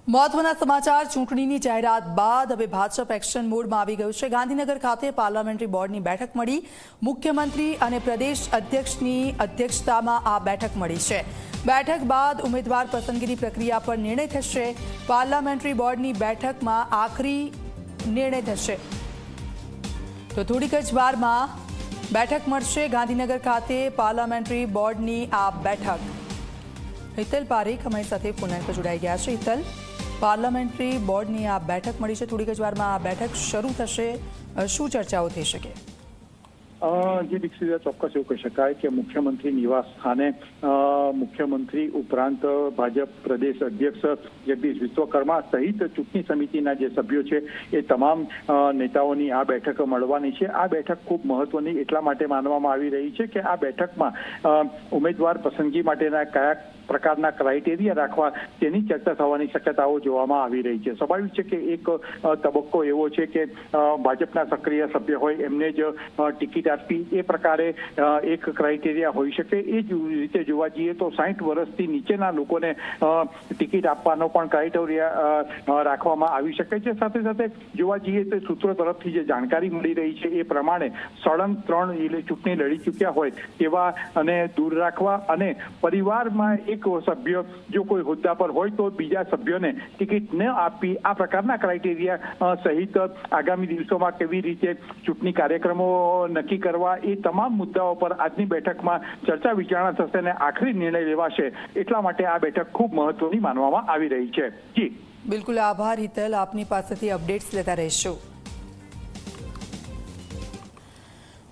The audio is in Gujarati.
મહત્વના સમાચાર ચૂંટણીની જાહેરાત બાદ હવે ભાજપ એક્શન મોડમાં આવી ગયું છે। ગાંધીનગર ખાતે પાર્લામેન્ટરી બોર્ડની બેઠક મળી। મુખ્યમંત્રી અને પ્રદેશ અધ્યક્ષની અધ્યક્ષતામાં આ બેઠક મળી છે। બેઠક બાદ ઉમેદવાર પસંદગીની પ્રક્રિયા પર નિર્ણય થશે। પાર્લામેન્ટરી બોર્ડની બેઠકમાં આખરી નિર્ણય થશે તો થોડીક જ વારમાં બેઠક મળશે। ગાંધીનગર ખાતે પાર્લામેન્ટરી બોર્ડની આ બેઠક। હિતલ પારેખ અમારી સાથે ફોન લાઈન પર જોડાઈ ગયા છે। હિતલ, પાર્લામેન્ટરી બોર્ડની આ બેઠક મળી છે, થોડીક જ વારમાં આ બેઠક શરૂ થશે, શું ચર્ચાઓ થઈ શકે? જે દીક્ષિત ચોક્કસ એવું કહી શકાય કે મુખ્યમંત્રી નિવાસ સ્થાને મુખ્યમંત્રી ઉપરાંત ભાજપ પ્રદેશ અધ્યક્ષ જગદીશ વિશ્વકર્મા સહિત ચૂંટણી સમિતિના જે સભ્યો છે એ તમામ નેતાઓની આ બેઠક મળવાની છે। આ બેઠક ખૂબ મહત્વની એટલા માટે માનવામાં આવી રહી છે કે આ બેઠકમાં ઉમેદવાર પસંદગી માટેના કયા પ્રકારના ક્રાઇટેરિયા રાખવા તેની ચર્ચા થવાની શક્યતાઓ જોવામાં આવી રહી છે। સ્વાભાવિક છે કે એક તબક્કો એવો છે કે ભાજપના સક્રિય સભ્ય હોય એમને જ ટિકિટ આપી એ પ્રકારે એક ક્રાઇટેરિયા હોઈ શકે। એ જ રીતે જોવા જઈએ તો 60 વર્ષથી નીચેના લોકોને ટિકિટ આપવાનો પણ ક્રાઇટેરિયા રાખવામાં આવી શકે છે। સાથે સાથે જોવા જઈએ તો સૂત્રો તરફથી જે જાણકારી મળી રહી છે એ પ્રમાણે સળંગ 3 ચૂંટણી લડી ચૂક્યા હોય તેવા અને દૂર રાખવા અને પરિવારમાં એક સભ્ય જો કોઈ હોદ્દા પર હોય તો બીજા સભ્યોને ટિકિટ ન આપી આ પ્રકારના ક્રાઇટેરિયા સહિત આગામી દિવસોમાં કેવી રીતે ચૂંટણી કાર્યક્રમો નક્કી કરવા એ તમામ મુદ્દાઓ પર આજની બેઠકમાં ચર્ચા વિચારણા થશે અને આખરી નિર્ણય લેવાશે। એટલા માટે આ બેઠક ખૂબ મહત્વની માનવામાં આવી રહી છે। જી બિલકુલ, આભાર હિતલ, આપની પાસેથી અપડેટ્સ લેતા રહીશું।